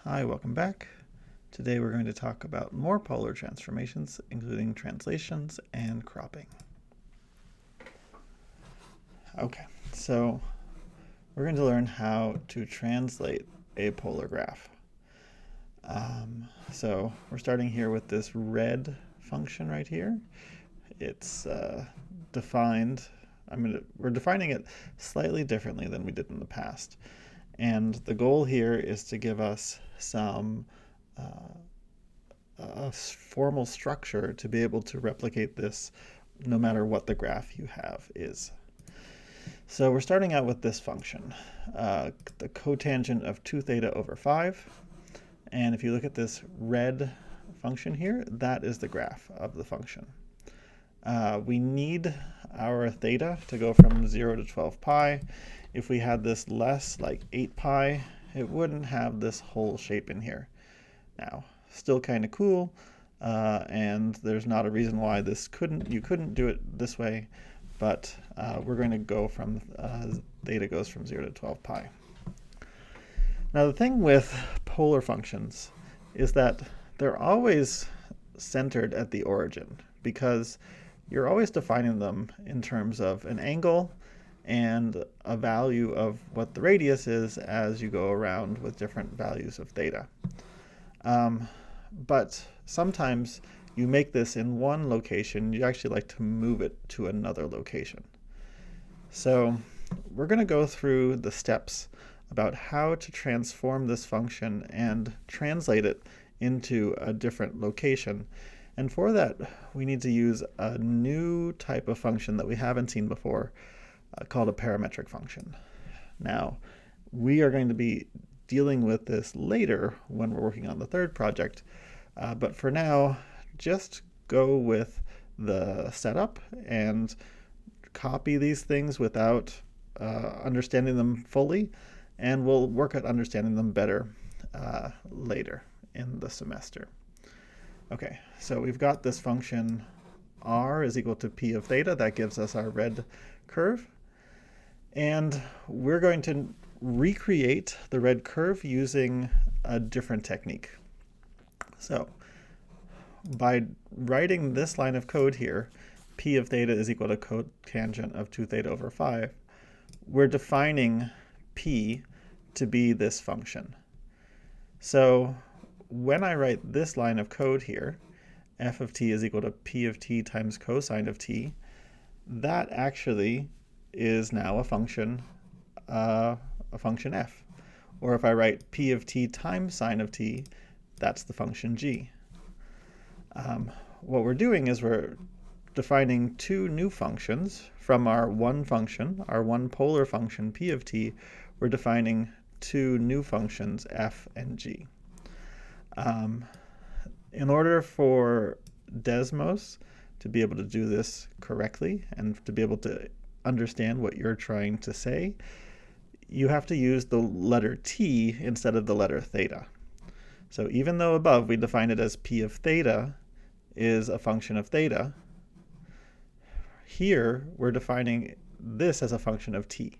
Hi, welcome back. Today we're going to talk about more polar transformations, including translations and cropping. Okay, so we're going to learn how to translate a polar graph. So we're starting here with this red function right here. It's defined, we're defining it slightly differently than we did in the past. And the goal here is to give us some a formal structure to be able to replicate this no matter what the graph you have is. So we're starting out with this function, the cotangent of 2 theta over 5. And if you look at this red function here, that is the graph of the function. We need our theta to go from 0 to 12 pi. If we had this less, like 8 pi, it wouldn't have this whole shape in here. Now, still kind of cool, and there's not a reason why you couldn't do it this way, but we're going to go from theta goes from 0 to 12 pi. Now the thing with polar functions is that they're always centered at the origin, because you're always defining them in terms of an angle and a value of what the radius is as you go around with different values of theta. But sometimes you make this in one location, you actually like to move it to another location. So we're going to go through the steps about how to transform this function and translate it into a different location. And for that, we need to use a new type of function that we haven't seen before, called a parametric function. Now, we are going to be dealing with this later when we're working on the third project, but for now, just go with the setup and copy these things without understanding them fully, and we'll work at understanding them better later in the semester. Okay, so we've got this function r is equal to p of theta. That gives us our red curve. And we're going to recreate the red curve using a different technique. So by writing this line of code here, p of theta is equal to cotangent of 2 theta over 5, we're defining p to be this function. So when I write this line of code here, f of t is equal to p of t times cosine of t, that actually is now a function f. Or if I write p of t times sine of t, that's the function g. What we're doing is we're defining two new functions from our one function, our one polar function p of t. We're defining two new functions f and g. In order for Desmos to be able to do this correctly and to be able to understand what you're trying to say, you have to use the letter t instead of the letter theta. So even though above we defined it as p of theta is a function of theta, here we're defining this as a function of t.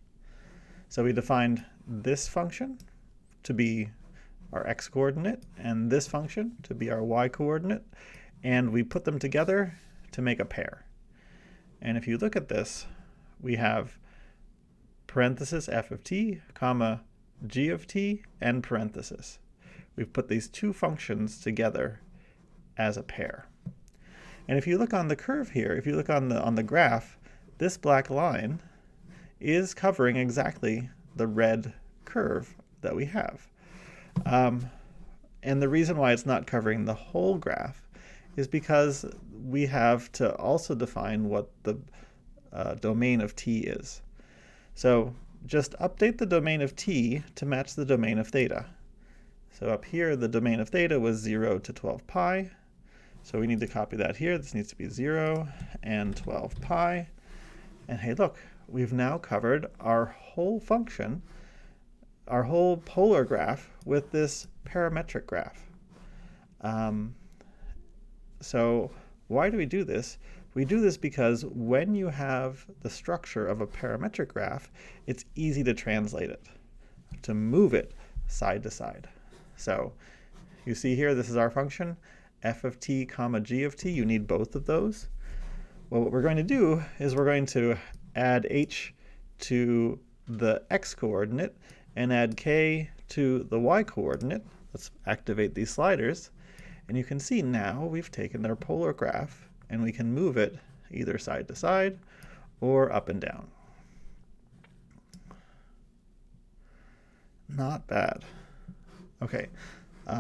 So we defined this function to be our x-coordinate and this function to be our y-coordinate, and we put them together to make a pair. And if you look at this, we have parenthesis f of t, comma g of t, and parenthesis. We've put these two functions together as a pair. And if you look on the curve here, if you look on the graph, this black line is covering exactly the red curve that we have. And the reason why it's not covering the whole graph is because we have to also define what the domain of t is. So just update the domain of t to match the domain of theta. So up here, the domain of theta was 0 to 12 pi. So we need to copy that here. This needs to be 0 and 12 pi. And hey, look, we've now covered our whole function, our whole polar graph with this parametric graph. So why do we do this? We do this because when you have the structure of a parametric graph, it's easy to translate it, to move it side to side. So you see here, this is our function, f of t comma g of t. You need both of those. Well, what we're going to do is we're going to add h to the x coordinate and add k to the y coordinate. Let's activate these sliders. And you can see now we've taken our polar graph and we can move it either side to side or up and down. Not bad. Okay,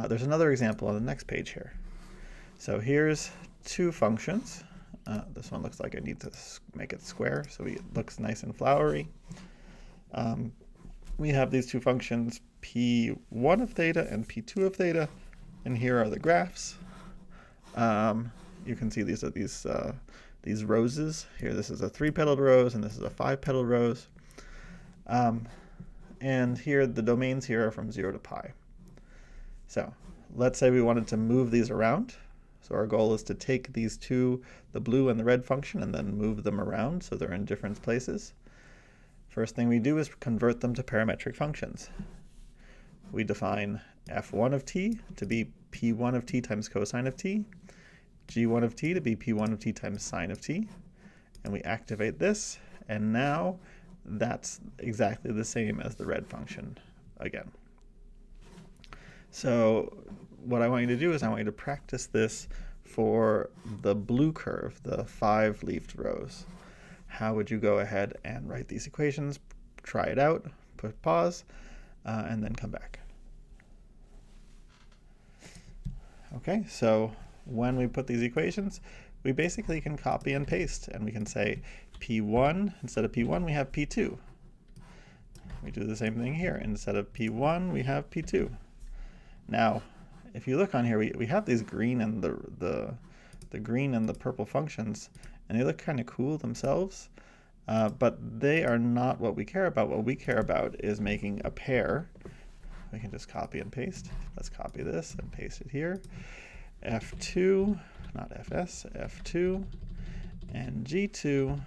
there's another example on the next page here. So here's two functions. This one looks like I need to make it square so it looks nice and flowery. We have these two functions, p1 of theta and p2 of theta, and here are the graphs. You can see these are these roses. Here, this is a 3-petaled rose, and this is a 5-petaled rose. And here, the domains here are from 0 to pi. So let's say we wanted to move these around. So our goal is to take these two, the blue and the red function, and then move them around so they're in different places. First thing we do is convert them to parametric functions. We define f1 of t to be p1 of t times cosine of t, g1 of t to be p1 of t times sine of t, and we activate this, and now that's exactly the same as the red function again. So what I want you to do is I want you to practice this for the blue curve, the 5-leafed rows. How would you go ahead and write these equations? Try it out, put pause, and then come back. Okay, so when we put these equations, we basically can copy and paste, and we can say P1, instead of P1, we have P2. We do the same thing here. Instead of P1, we have P2. Now, if you look on here, we have these green and the green and the purple functions, and they look kind of cool themselves, but they are not what we care about. What we care about is making a pair. We can just copy and paste. Let's copy this and paste it here. F2, not Fs, F2 and G2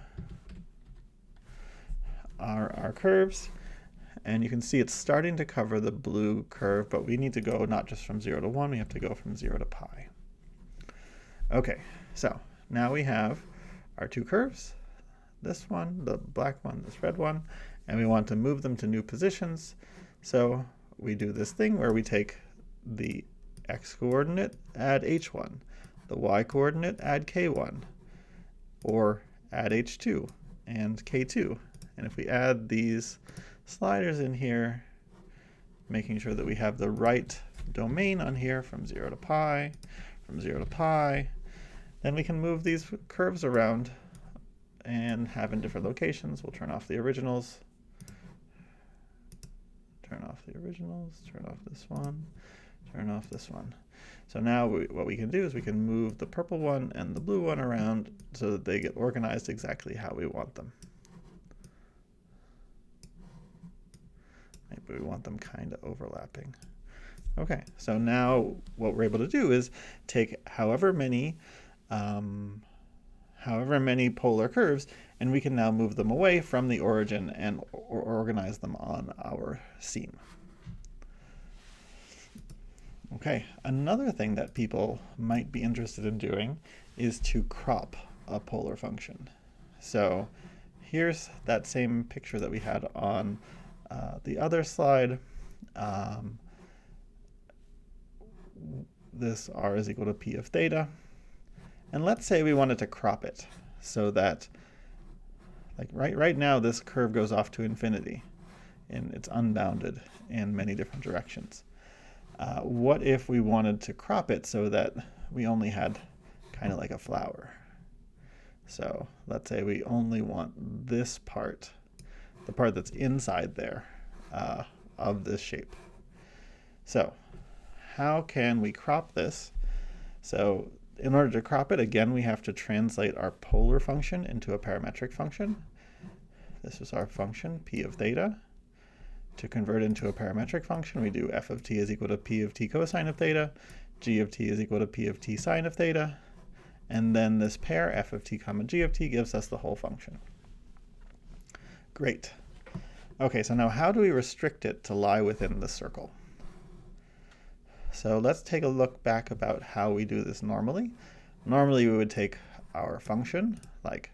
are our curves. And you can see it's starting to cover the blue curve, but we need to go not just from 0 to 1, we have to go from 0 to pi. Okay, so now we have our two curves, this one, the black one, this red one, and we want to move them to new positions. So we do this thing where we take the x-coordinate, add h1, the y-coordinate, add k1, or add h2 and k2. And if we add these sliders in here, making sure that we have the right domain on here from 0 to pi, from 0 to pi, then we can move these curves around and have in different locations. We'll turn off the originals, turn off the originals, turn off this one, turn off this one. So now what we can do is we can move the purple one and the blue one around so that they get organized exactly how we want them. Maybe we want them kind of overlapping. Okay, so now what we're able to do is take however many polar curves, and we can now move them away from the origin and organize them on our seam. Okay, another thing that people might be interested in doing is to crop a polar function. So here's that same picture that we had on the other slide. This r is equal to p of theta. And let's say we wanted to crop it so that, like right now, this curve goes off to infinity, and it's unbounded in many different directions. What if we wanted to crop it so that we only had kind of like a flower? So let's say we only want this part, the part that's inside there of this shape. So how can we crop this? So in order to crop it, again, we have to translate our polar function into a parametric function. This is our function, p of theta. To convert into a parametric function, we do f of t is equal to p of t cosine of theta, g of t is equal to p of t sine of theta, and then this pair, f of t comma g of t, gives us the whole function. Great. Okay, so now how do we restrict it to lie within the circle? So let's take a look back about how we do this normally. Normally we would take our function, like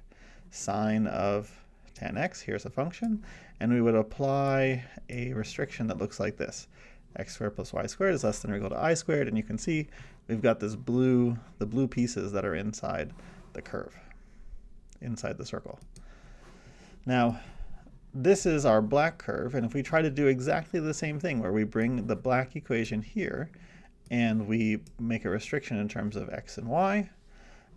sine of tan x, here's a function, and we would apply a restriction that looks like this. X squared plus y squared is less than or equal to I squared, and you can see we've got the blue pieces that are inside the curve, inside the circle. Now, this is our black curve, and if we try to do exactly the same thing, where we bring the black equation here, and we make a restriction in terms of x and y,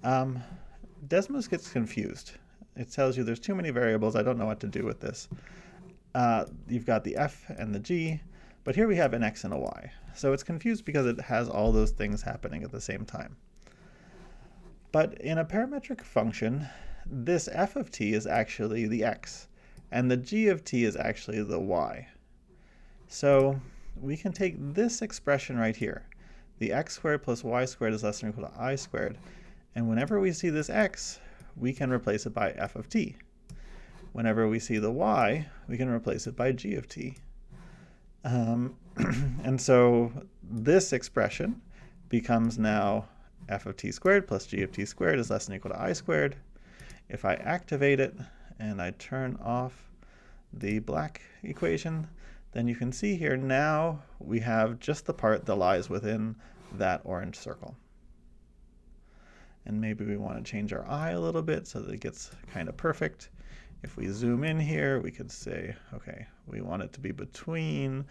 Desmos gets confused. It tells you there's too many variables, I don't know what to do with this. You've got the f and the g, but here we have an x and a y. So it's confused because it has all those things happening at the same time. But in a parametric function, this f of t is actually the x, and the g of t is actually the y. So we can take this expression right here, the x squared plus y squared is less than or equal to I squared, and whenever we see this x, we can replace it by f of t. Whenever we see the y, we can replace it by g of t. And so this expression becomes now f of t squared plus g of t squared is less than or equal to I squared. If I activate it and I turn off the black equation, then you can see here now we have just the part that lies within that orange circle. And maybe we want to change our I a little bit so that it gets kind of perfect. If we zoom in here, we could say, okay, we want it to be between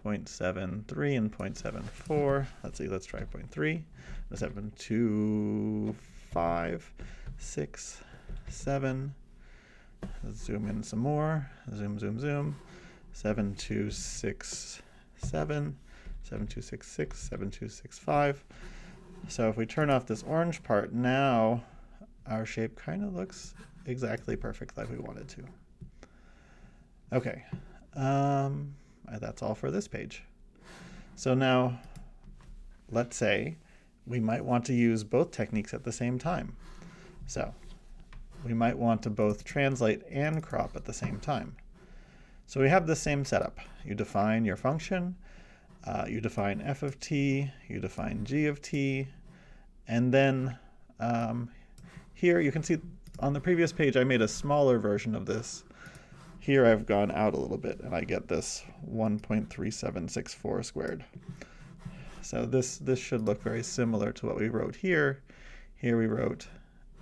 0.73 and 0.74. Let's see, let's try 0.3. 7.25, 6, 7. Let's zoom in some more. Zoom, zoom, zoom. 7267, 7266, 7265. So if we turn off this orange part, now our shape kind of looks exactly perfect like we want it to. Okay, that's all for this page. So now, let's say we might want to use both techniques at the same time. So we might want to both translate and crop at the same time. So we have the same setup. You define your function, you define f of t, you define g of t, and then here you can see on the previous page I made a smaller version of this. Here I've gone out a little bit and I get this 1.3764 squared. So this should look very similar to what we wrote here. Here we wrote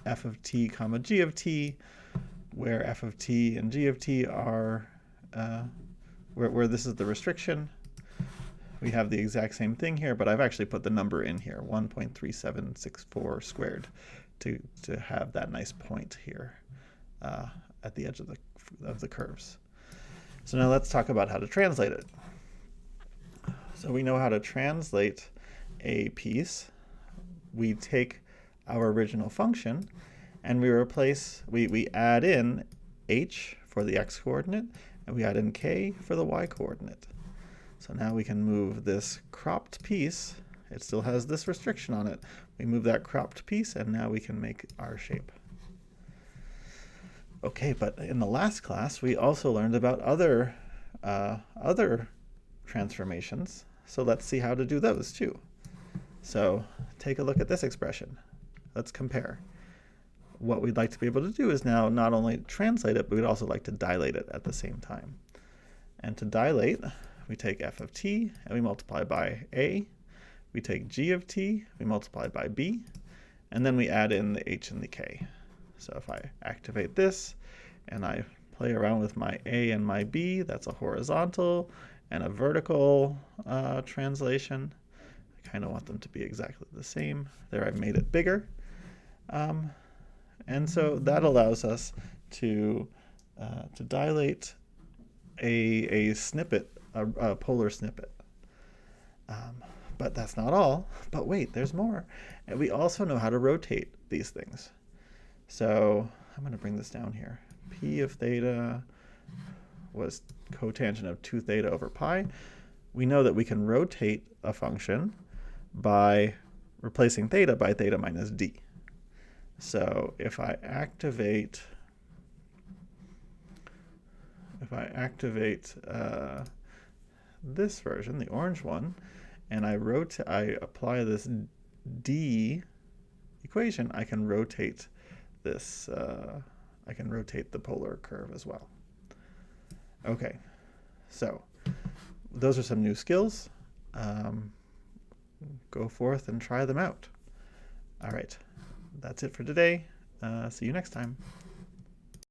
f of t comma g of t, where f of t and g of t are, where this is the restriction. We have the exact same thing here, but I've actually put the number in here, 1.3764 squared, to have that nice point here at the edge of the curves. So now let's talk about how to translate it. So we know how to translate a piece. We take our original function and we add in h for the x coordinate and we add in k for the y coordinate. So now we can move this cropped piece. It still has this restriction on it. We move that cropped piece and now we can make our shape. Okay, but in the last class we also learned about other transformations. So let's see how to do those too. So take a look at this expression. Let's compare. What we'd like to be able to do is now not only translate it, but we'd also like to dilate it at the same time. And to dilate, we take f of t and we multiply by a. We take g of t, we multiply by b, and then we add in the h and the k. So if I activate this and I play around with my a and my b, that's a horizontal and a vertical translation. I kind of want them to be exactly the same. There I've made it bigger. And so that allows us to dilate a snippet, a polar snippet. But that's not all. But wait, there's more. And we also know how to rotate these things. So I'm going to bring this down here. P of theta was cotangent of 2 theta over pi. We know that we can rotate a function by replacing theta by theta minus d. So if I activate this version, the orange one, and I apply this d equation, I can rotate this. I can rotate the polar curve as well. Okay, so those are some new skills. Go forth and try them out. All right, that's it for today. See you next time.